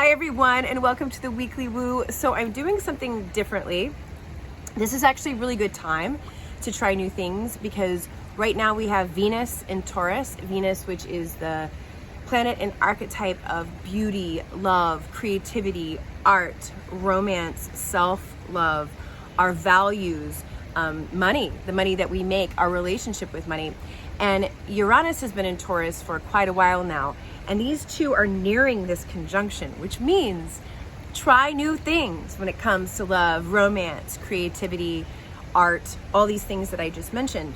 Hi everyone, and welcome to the weekly woo. So I'm doing something differently. This is actually a really good time to try new things because right now we have Venus in Taurus. Venus, which is the planet and archetype of beauty, love, creativity, art, romance, self-love, our values, money, the money that we make, our relationship with money. And Uranus has been in Taurus for quite a while now. And these two are nearing this conjunction, which means try new things when it comes to love, romance, creativity, art, all these things that I just mentioned.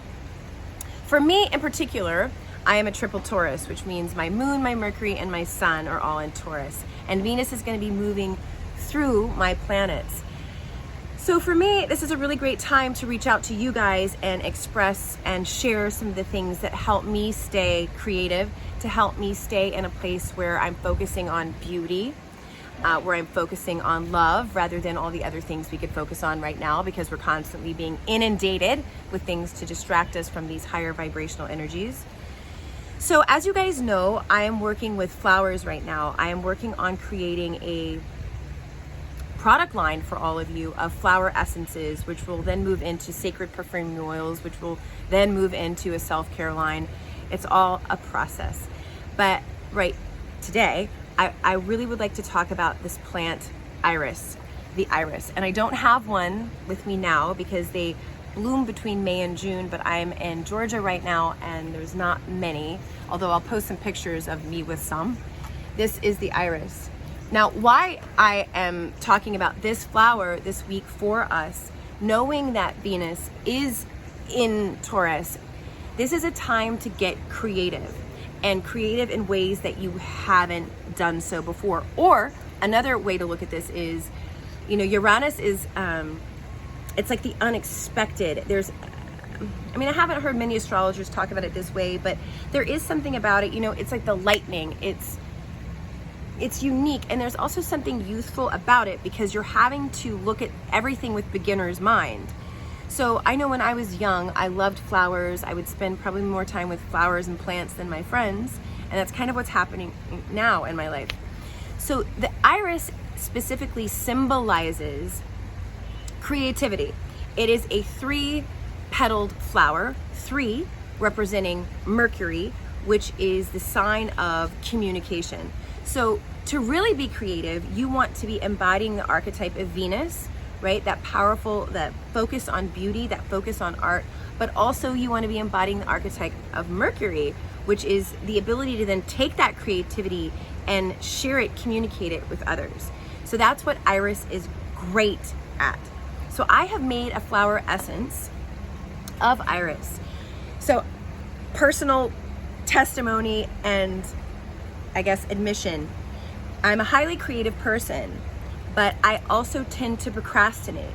For me in particular, I am a triple Taurus, which means my moon, my Mercury, and my sun are all in Taurus. And Venus is going to be moving through my planets. So for me, this is a really great time to reach out to you guys and express and share some of the things that help me stay creative, to help me stay in a place where I'm focusing on beauty, where I'm focusing on love rather than all the other things we could focus on right now because we're constantly being inundated with things to distract us from these higher vibrational energies. So as you guys know, I am working with flowers right now. I am working on creating a product line for all of you of flower essences, which will then move into sacred perfume oils, which will then move into a self-care line. It's all a process. But right today, I really would like to talk about this plant, iris, the iris. And I don't have one with me now because they bloom between May and June, but I'm in Georgia right now and there's not many, although I'll post some pictures of me with some. This is the iris. Now, why I am talking about this flower this week for us, knowing that Venus is in Taurus, this is a time to get creative and creative in ways that you haven't done so before. Or another way to look at this is, you know, Uranus is, it's like the unexpected. I haven't heard many astrologers talk about it this way, but there is something about it, you know, it's like the lightning. It's unique, and there's also something youthful about it because you're having to look at everything with beginner's mind. So I know when I was young, I loved flowers. I would spend probably more time with flowers and plants than my friends, and that's kind of what's happening now in my life. So the iris specifically symbolizes creativity. It is a 3-petaled flower, 3 representing Mercury, which is the sign of communication. So to really be creative, you want to be embodying the archetype of Venus, right? That powerful, that focus on beauty, that focus on art, but also you want to be embodying the archetype of Mercury, which is the ability to then take that creativity and share it, communicate it with others. So that's what iris is great at. So I have made a flower essence of iris. So personal testimony and I guess admission, I'm a highly creative person, but I also tend to procrastinate.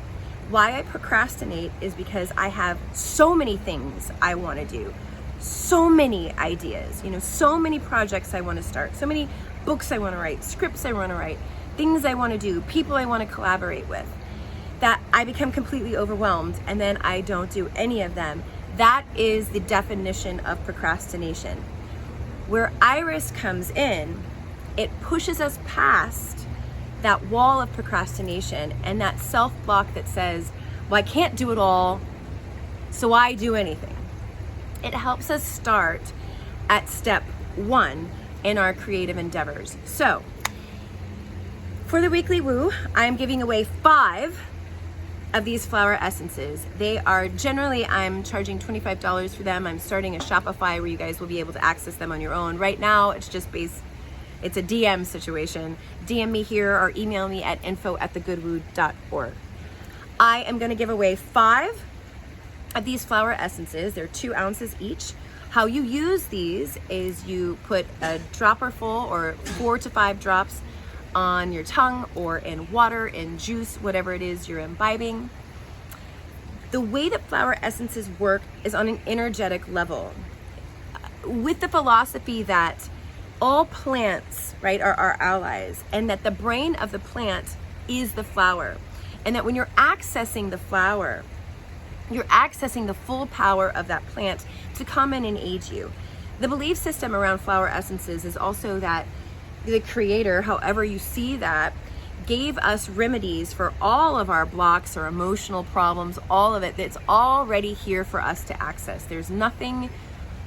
Why I procrastinate is because I have so many things I want to do, so many ideas, you know, so many projects I want to start, so many books I want to write, scripts I want to write, things I want to do, people I want to collaborate with, that I become completely overwhelmed and then I don't do any of them. That is the definition of procrastination. Where iris comes in, it pushes us past that wall of procrastination and that self-block that says, well, I can't do it all, so why do anything? It helps us start at step 1 in our creative endeavors. So, for the weekly woo, I'm giving away 5 of these flower essences. They are generally, I'm charging $25 for them. I'm starting a Shopify where you guys will be able to access them on your own. Right now, it's just it's a DM situation. DM me here or email me at info@thegoodwoo.org. I am gonna give away 5 of these flower essences. They're 2 ounces each. How you use these is you put a dropper full or 4 to 5 drops on your tongue or in water, in juice, whatever it is you're imbibing. The way that flower essences work is on an energetic level with the philosophy that all plants, right, are our allies and that the brain of the plant is the flower and that when you're accessing the flower, you're accessing the full power of that plant to come in and aid you. The belief system around flower essences is also that the creator, however you see that, gave us remedies for all of our blocks or emotional problems, all of it. That's already here for us to access. There's nothing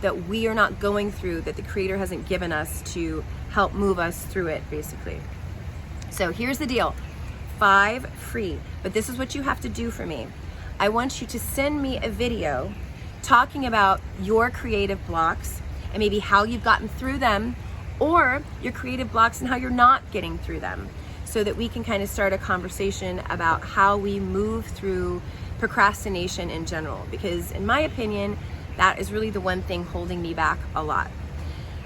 that we are not going through that the creator hasn't given us to help move us through it, basically. So here's the deal. 5 free, but this is what you have to do for me. I want you to send me a video talking about your creative blocks and maybe how you've gotten through them, or your creative blocks and how you're not getting through them, so that we can kind of start a conversation about how we move through procrastination in general. Because in my opinion, that is really the one thing holding me back a lot.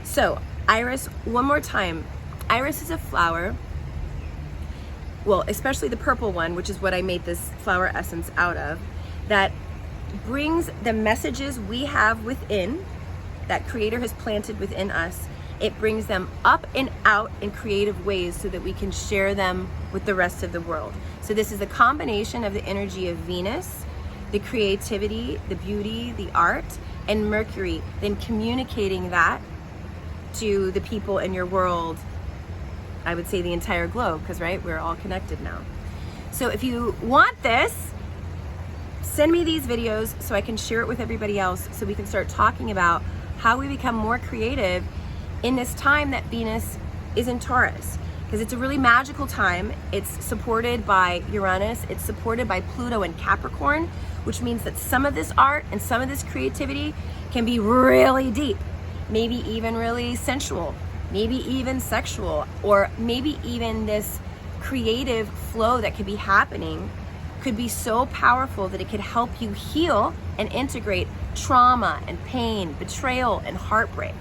So iris, one more time. Iris is a flower, well, especially the purple one, which is what I made this flower essence out of, that brings the messages we have within, that creator has planted within us. It brings them up and out in creative ways so that we can share them with the rest of the world. So this is a combination of the energy of Venus, the creativity, the beauty, the art, and Mercury, then communicating that to the people in your world. I would say the entire globe, because right, we're all connected now. So if you want this, send me these videos so I can share it with everybody else, so we can start talking about how we become more creative in this time that Venus is in Taurus, because it's a really magical time. It's supported by Uranus, it's supported by Pluto and Capricorn, which means that some of this art and some of this creativity can be really deep, maybe even really sensual, maybe even sexual, or maybe even this creative flow that could be happening could be so powerful that it could help you heal and integrate trauma and pain, betrayal and heartbreak.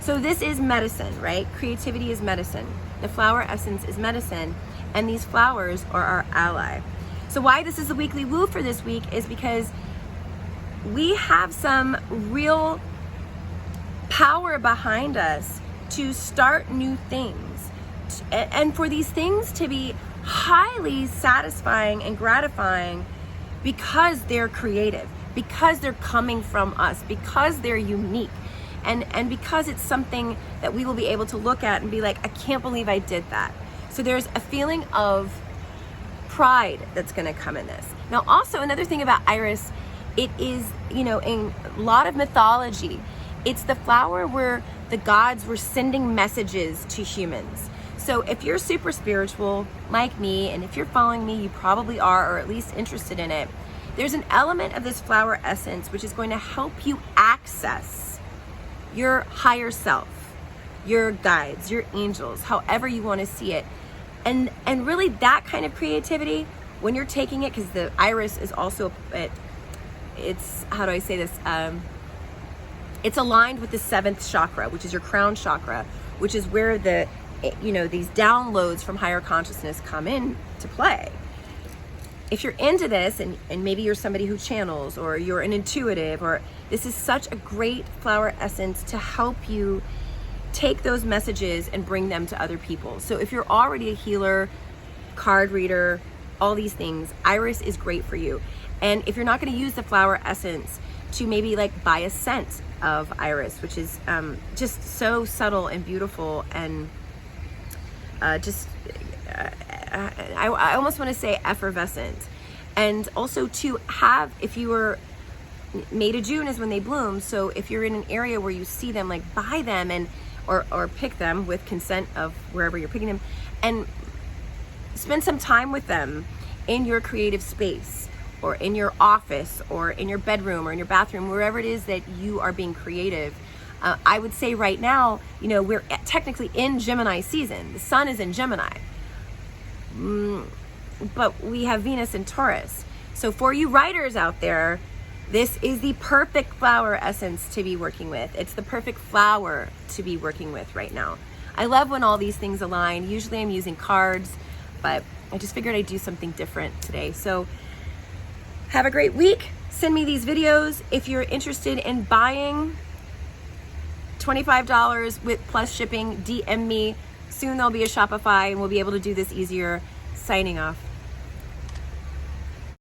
So this is medicine, right? Creativity is medicine. The flower essence is medicine, and these flowers are our ally. So why this is the weekly woo for this week is because we have some real power behind us to start new things, and for these things to be highly satisfying and gratifying because they're creative, because they're coming from us, because they're unique, and because it's something that we will be able to look at and be like, I can't believe I did that. So there's a feeling of pride that's going to come in this. Now also another thing about iris, it is, in a lot of mythology, it's the flower where the gods were sending messages to humans. So if you're super spiritual like me, and if you're following me, you probably are, or at least interested in it, there's an element of this flower essence which is going to help you access your higher self, your guides, your angels, however you want to see it. And really that kind of creativity, when you're taking it, because the iris is also, it's, how do I say this? It's aligned with the 7th chakra, which is your crown chakra, which is where the, these downloads from higher consciousness come in to play. If you're into this, and maybe you're somebody who channels, or you're an intuitive, or this is such a great flower essence to help you take those messages and bring them to other people. So if you're already a healer, card reader, all these things, iris is great for you. And if you're not going to use the flower essence, to maybe like buy a scent of iris, which is just so subtle and beautiful, and I almost want to say effervescent. And also to have, if you were, May to June is when they bloom, so if you're in an area where you see them, like buy them, and or pick them with consent of wherever you're picking them, and spend some time with them in your creative space, or in your office, or in your bedroom, or in your bathroom, wherever it is that you are being creative. I would say right now, we're technically in Gemini season. The sun is in Gemini, but we have Venus in Taurus. So for you writers out there, this is the perfect flower essence to be working with. It's the perfect flower to be working with right now. I love when all these things align. Usually I'm using cards, but I just figured I'd do something different today. So have a great week. Send me these videos. If you're interested in buying, $25 with plus shipping, DM me. Soon there'll be a Shopify and we'll be able to do this easier. Signing off.